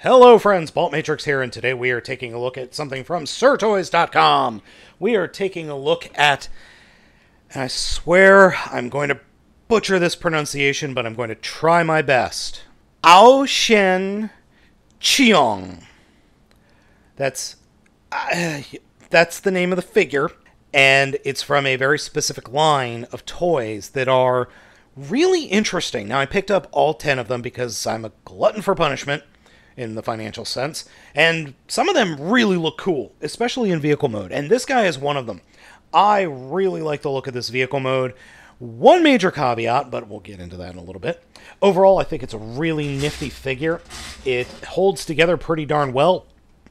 Hello friends, Baltmatrix here, and today we are taking a look at something from SirToys.com. We are taking a look at, and I swear I'm going to butcher this pronunciation, but I'm going to try my best. AoTian Qiong. That's the name of the figure, and it's from a very specific line of toys that are really interesting. Now, I picked up all 10 of them because I'm a glutton for punishment in the financial sense, and some of them really look cool, especially in vehicle mode, and this guy is one of them. I really like the look of this vehicle mode. One major caveat, but we'll get into that in a little bit. Overall, I think it's a really nifty figure. It holds together pretty darn well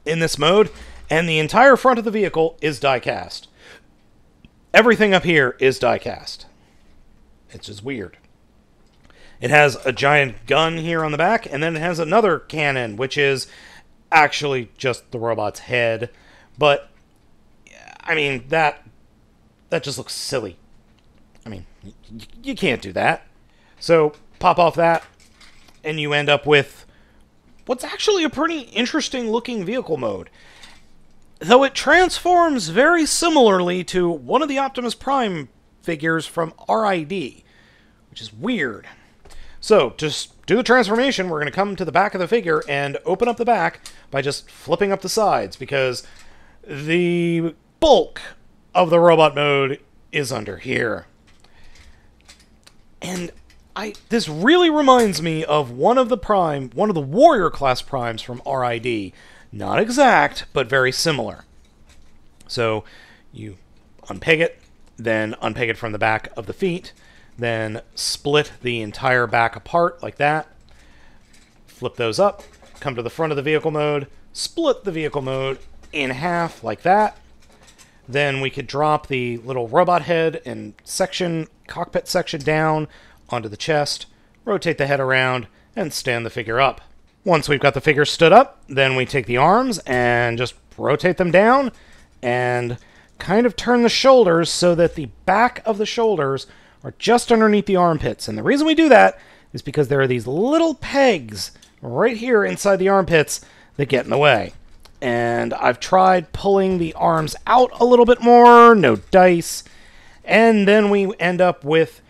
in this mode, and the entire front of the vehicle is die-cast. Everything up here is die-cast. It's just weird. It has a giant gun here on the back, and then it has another cannon, which is actually just the robot's head. But, I mean, that just looks silly. I mean, you can't do that. So, pop off that, and you end up with what's actually a pretty interesting looking vehicle mode. Though it transforms very similarly to one of the Optimus Prime figures from RID, which is weird. So, to do the transformation, we're going to come to the back of the figure and open up the back by just flipping up the sides, because the bulk of the robot mode is under here. And this really reminds me of one of the Warrior class primes from RID. Not exact, but very similar. So, you unpeg it, then unpeg it from the back of the feet, then split the entire back apart like that, flip those up, come to the front of the vehicle mode, split the vehicle mode in half like that. Then we could drop the little robot head and cockpit section down onto the chest, rotate the head around, and stand the figure up. Once we've got the figure stood up, then we take the arms and just rotate them down and kind of turn the shoulders so that the back of the shoulders are just underneath the armpits. And the reason we do that is because there are these little pegs right here inside the armpits that get in the way. And I've tried pulling the arms out a little bit more, no dice. And then we end up with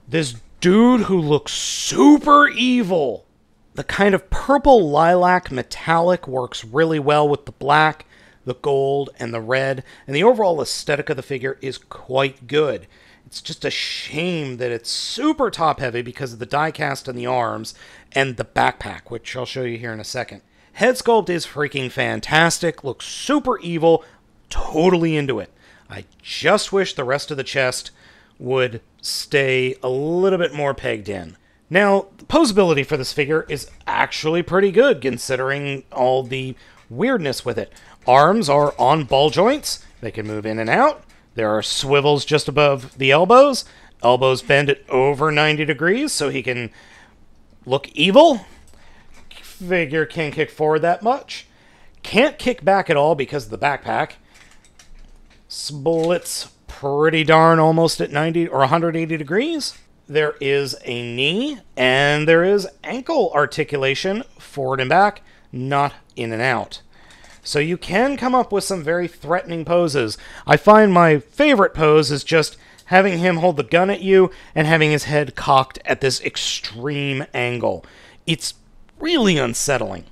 this dude who looks super evil. The kind of purple lilac metallic works really well with the black, the gold, and the red. And the overall aesthetic of the figure is quite good. It's just a shame that it's super top-heavy because of the die-cast on the arms and the backpack, which I'll show you here in a second. Head sculpt is freaking fantastic, looks super evil, totally into it. I just wish the rest of the chest would stay a little bit more pegged in. Now, the posability for this figure is actually pretty good, considering all the weirdness with it. Arms are on ball joints, they can move in and out. There are swivels just above the elbows. Elbows bend at over 90 degrees so he can look evil. Figure can't kick forward that much. Can't kick back at all because of the backpack. Splits pretty darn almost at 90 or 180 degrees. There is a knee and there is ankle articulation forward and back, not in and out. So you can come up with some very threatening poses. I find my favorite pose is just having him hold the gun at you and having his head cocked at this extreme angle. It's really unsettling.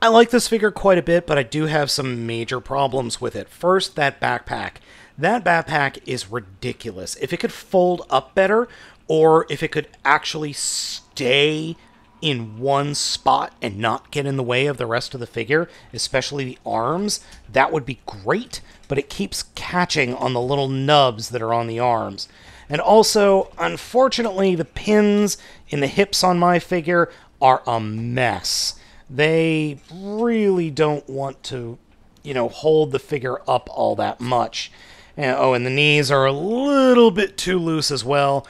I like this figure quite a bit, but I do have some major problems with it. First, that backpack. That backpack is ridiculous. If it could fold up better, or if it could actually stay in one spot and not get in the way of the rest of the figure, especially the arms, that would be great, but it keeps catching on the little nubs that are on the arms. And also, unfortunately, the pins in the hips on my figure are a mess. They really don't want to, hold the figure up all that much. And the knees are a little bit too loose as well.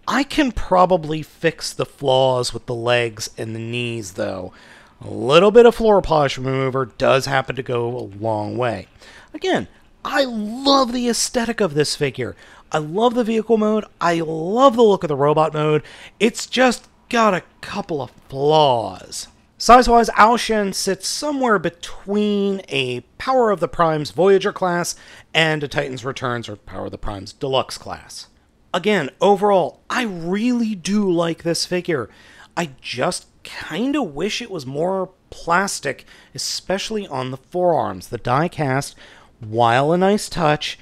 I can probably fix the flaws with the legs and the knees, though. A little bit of floor polish remover does happen to go a long way. Again, I love the aesthetic of this figure. I love the vehicle mode. I love the look of the robot mode. It's just got a couple of flaws. Size-wise, AoTian sits somewhere between a Power of the Primes Voyager class and a Titan's Returns or Power of the Primes Deluxe class. Again, overall, I really do like this figure. I just kind of wish it was more plastic, especially on the forearms. The die-cast, while a nice touch,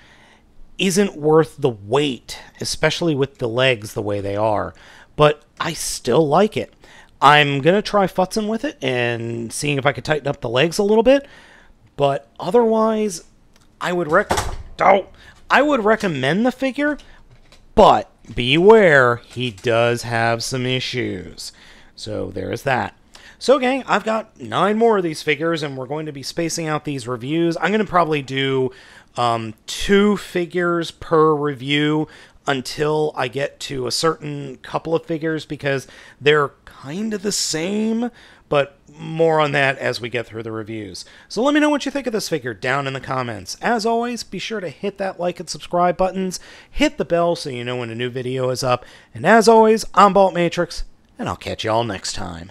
isn't worth the weight, especially with the legs the way they are. But I still like it. I'm going to try futzing with it and seeing if I could tighten up the legs a little bit. But otherwise, I would recommend the figure, but beware, he does have some issues. So there is that. So gang, I've got 9 more of these figures, and we're going to be spacing out these reviews. I'm going to probably do 2 figures per review until I get to a certain couple of figures, because they're kind of the same, but more on that as we get through the reviews. So let me know what you think of this figure down in the comments. As always, be sure to hit that like and subscribe buttons, hit the bell so you know when a new video is up, and as always, I'm Baltmatrix, and I'll catch you all next time.